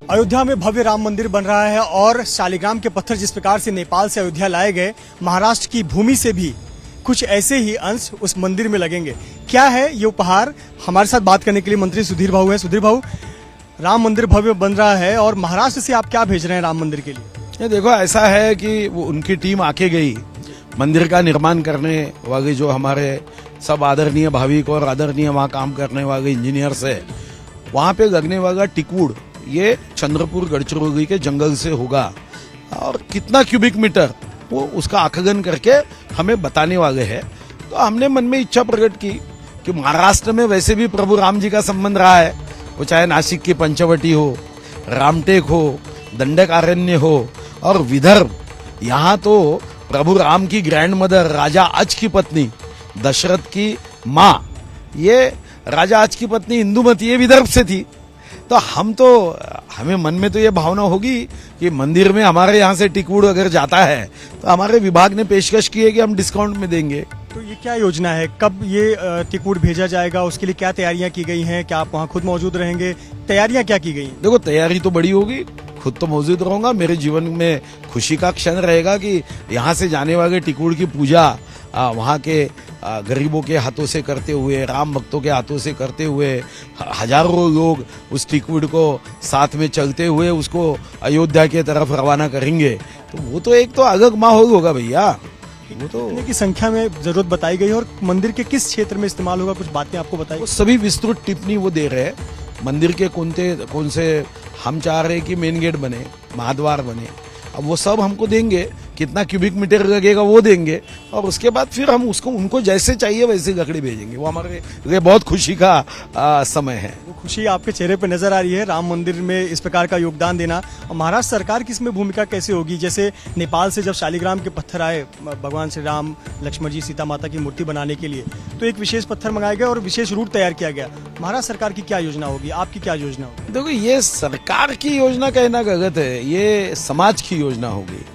अयोध्या में भव्य राम मंदिर बन रहा है और शालिग्राम के पत्थर जिस प्रकार से नेपाल से अयोध्या लाए गए, महाराष्ट्र की भूमि से भी कुछ ऐसे ही अंश उस मंदिर में लगेंगे। क्या है ये उपहार? हमारे साथ बात करने के लिए मंत्री सुधीर भाऊ हैं। सुधीर भाऊ, राम मंदिर भव्य बन रहा है और महाराष्ट्र से आप क्या भेज रहे हैं राम मंदिर के लिए? ये देखो, ऐसा है कि वो उनकी टीम आके गई मंदिर का निर्माण करने वाले, जो हमारे सब आदरणीय भाविक और आदरणीय वहाँ काम करने वाले इंजीनियर्स है, वहाँ पे लगने वाला टिकवुड ये चंद्रपुर गढ़चिरौली के जंगल से होगा और कितना क्यूबिक मीटर वो उसका आकलन करके हमें बताने वाले हैं। तो हमने मन में इच्छा प्रकट की कि महाराष्ट्र में वैसे भी प्रभु राम जी का संबंध रहा है, वो चाहे नासिक की पंचवटी हो, रामटेक हो, दंडकारण्य हो और विदर्भ, यहाँ तो प्रभु राम की ग्रैंड मदर राजा अज की पत्नी दशरथ की माँ, ये राजा अज की पत्नी इंदुमती ये विदर्भ से थी। तो हमें मन में तो ये भावना होगी कि मंदिर में हमारे यहाँ से टिकवुड अगर जाता है तो हमारे विभाग ने पेशकश की है कि हम डिस्काउंट में देंगे। तो ये क्या योजना है, कब ये टिकवुड भेजा जाएगा, उसके लिए क्या तैयारियां की गई हैं? क्या आप वहाँ खुद मौजूद रहेंगे? तैयारियां क्या की गई? देखो, तैयारी तो बड़ी होगी, खुद तो मौजूद रहूंगा। मेरे जीवन में खुशी का क्षण रहेगा कि यहाँ से जाने वाले टिकवुड की पूजा वहाँ के गरीबों के हाथों से करते हुए, राम भक्तों के हाथों से करते हुए, हजारों लोग उस टिकवुड को साथ में चलते हुए उसको अयोध्या के तरफ रवाना करेंगे। तो वो तो एक तो अलग माहौल होगा भैया। वो तो कितने की संख्या में जरूरत बताई गई और मंदिर के किस क्षेत्र में इस्तेमाल होगा, कुछ बातें आपको बताई? वो सभी विस्तृत टिप्पणी वो दे रहे हैं। मंदिर के कौन से हम चाह रहे हैं कि मेन गेट बने, महाद्वार बने, अब वो सब हमको देंगे, कितना क्यूबिक मीटर लगेगा वो देंगे और उसके बाद फिर हम उसको उनको जैसे चाहिए वैसे लकड़ी भेजेंगे। वो हमारे लिए बहुत खुशी का समय है। वो खुशी आपके चेहरे पे नजर आ रही है, राम मंदिर में इस प्रकार का योगदान देना। और महाराष्ट्र सरकार की इसमें भूमिका कैसे होगी? जैसे नेपाल से जब शालिग्राम के पत्थर आए भगवान श्री राम, लक्ष्मण जी, सीता माता की मूर्ति बनाने के लिए, तो एक विशेष पत्थर मंगाए गए और विशेष रूट तैयार किया गया। महाराष्ट्र सरकार की क्या योजना होगी, आपकी क्या योजना होगी? देखो, ये सरकार की योजना कहना गलत है, ये समाज की योजना होगी।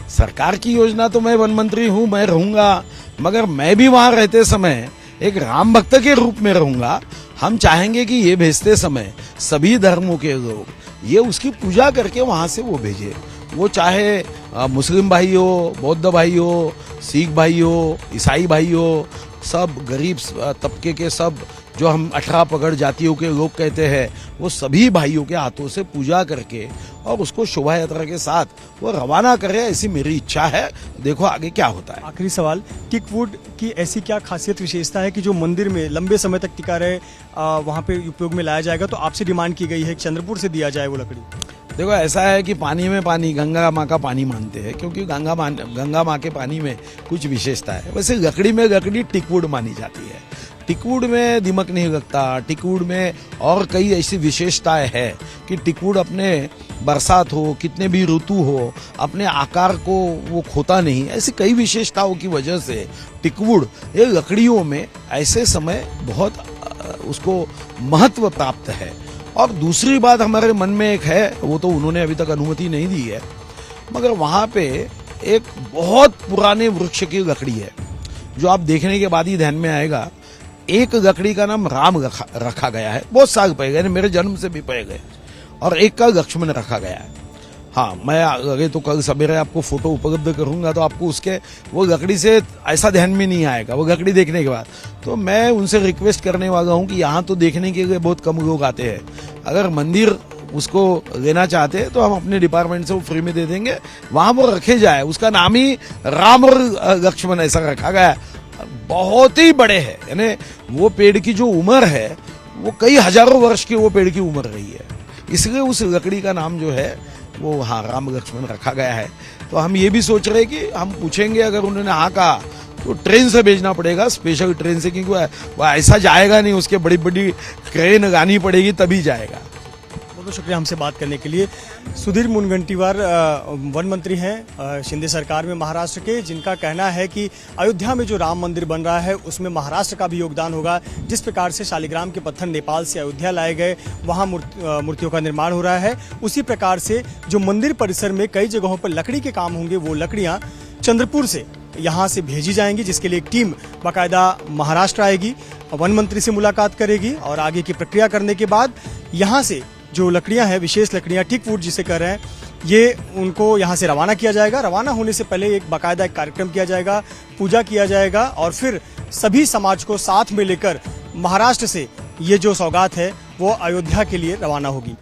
सरकार की योजना तो मैं वन मंत्री हूँ, मैं रहूंगा, मगर मैं भी वहां रहते समय एक राम भक्त के रूप में रहूंगा। हम चाहेंगे कि ये भेजते समय सभी धर्मों के लोग ये उसकी पूजा करके वहां से वो भेजे। वो चाहे मुस्लिम भाई हो, बौद्ध भाई हो, सिख भाई हो, ईसाई भाई हो, सब गरीब तबके के सब जो हम 18 पगड़ जातियों के लोग कहते हैं, वो सभी भाइयों के हाथों से पूजा करके और उसको शोभा यात्रा के साथ वो रवाना करे, ऐसी मेरी इच्छा है। देखो आगे क्या होता है। आखिरी सवाल, टिकवुड की ऐसी क्या खासियत विशेषता है कि जो मंदिर में लंबे समय तक टिका रहे, वहाँ पे उपयोग में लाया जाएगा? तो आपसे डिमांड की गई है कि चंद्रपुर से दिया जाए वो लकड़ी। देखो, ऐसा है कि पानी में पानी, गंगा माँ का पानी मानते हैं, क्योंकि गंगा माँ के पानी में कुछ विशेषता है। वैसे लकड़ी में लकड़ी टिकवुड मानी जाती है। टिकवुड में दीमक नहीं लगता, टिकवुड में और कई ऐसी विशेषताएं हैं कि टिकवुड अपने बरसात हो, कितने भी ऋतु हो, अपने आकार को वो खोता नहीं। ऐसी कई विशेषताओं की वजह से टिकवुड ये लकड़ियों में ऐसे समय बहुत उसको महत्व प्राप्त है। और दूसरी बात हमारे मन में एक है, वो तो उन्होंने अभी तक अनुमति नहीं दी है, मगर वहाँ पे एक बहुत पुराने वृक्ष की लकड़ी है जो आप देखने के बाद ही ध्यान में आएगा। एक लकड़ी का नाम राम रखा गया है, बहुत साल पहले, मेरे जन्म से भी पहले, और एक का लक्ष्मण रखा गया है। हाँ, मैं अगर तो कल सवेरे आपको फोटो उपलब्ध करूंगा तो आपको उसके वो लकड़ी से ऐसा ध्यान में नहीं आएगा वो लकड़ी देखने के बाद। तो मैं उनसे रिक्वेस्ट करने वाला हूँ कि यहाँ तो देखने के लिए बहुत कम लोग आते हैं, अगर मंदिर उसको लेना चाहते हैं तो हम अपने डिपार्टमेंट से वो फ्री में दे देंगे, वहां वो रखे जाए। उसका नाम ही राम और लक्ष्मण ऐसा रखा गया है। बहुत ही बड़े हैं, यानी वो पेड़ की जो उम्र है वो कई हजारों वर्ष की वो पेड़ की उम्र रही है, इसलिए उस लकड़ी का नाम जो है वो हाँ राम लक्ष्मण रखा गया है। तो हम ये भी सोच रहे हैं कि हम पूछेंगे, अगर उन्होंने हाँ कहा तो ट्रेन से भेजना पड़ेगा, स्पेशल ट्रेन से, क्योंकि वो ऐसा जाएगा नहीं, उसके बड़ी बड़ी क्रेन लगानी पड़ेगी तभी जाएगा। बहुत शुक्रिया हमसे बात करने के लिए। सुधीर मुनगंटीवार वन मंत्री हैं शिंदे सरकार में महाराष्ट्र के, जिनका कहना है कि अयोध्या में जो राम मंदिर बन रहा है उसमें महाराष्ट्र का भी योगदान होगा। जिस प्रकार से शालिग्राम के पत्थर नेपाल से अयोध्या लाए गए, वहाँ मूर्तियों का निर्माण हो रहा है, उसी प्रकार से जो मंदिर परिसर में कई जगहों पर लकड़ी के काम होंगे, वो लकड़ियाँ चंद्रपुर से यहाँ से भेजी जाएंगी, जिसके लिए एक टीम बाकायदा महाराष्ट्र आएगी, वन मंत्री से मुलाकात करेगी और आगे की प्रक्रिया करने के बाद यहाँ से जो लकड़ियां हैं, विशेष लकड़ियां, टिक वुड जिसे कह रहे हैं, ये उनको यहाँ से रवाना किया जाएगा। रवाना होने से पहले एक बाकायदा एक कार्यक्रम किया जाएगा, पूजा किया जाएगा और फिर सभी समाज को साथ में लेकर महाराष्ट्र से ये जो सौगात है वो अयोध्या के लिए रवाना होगी।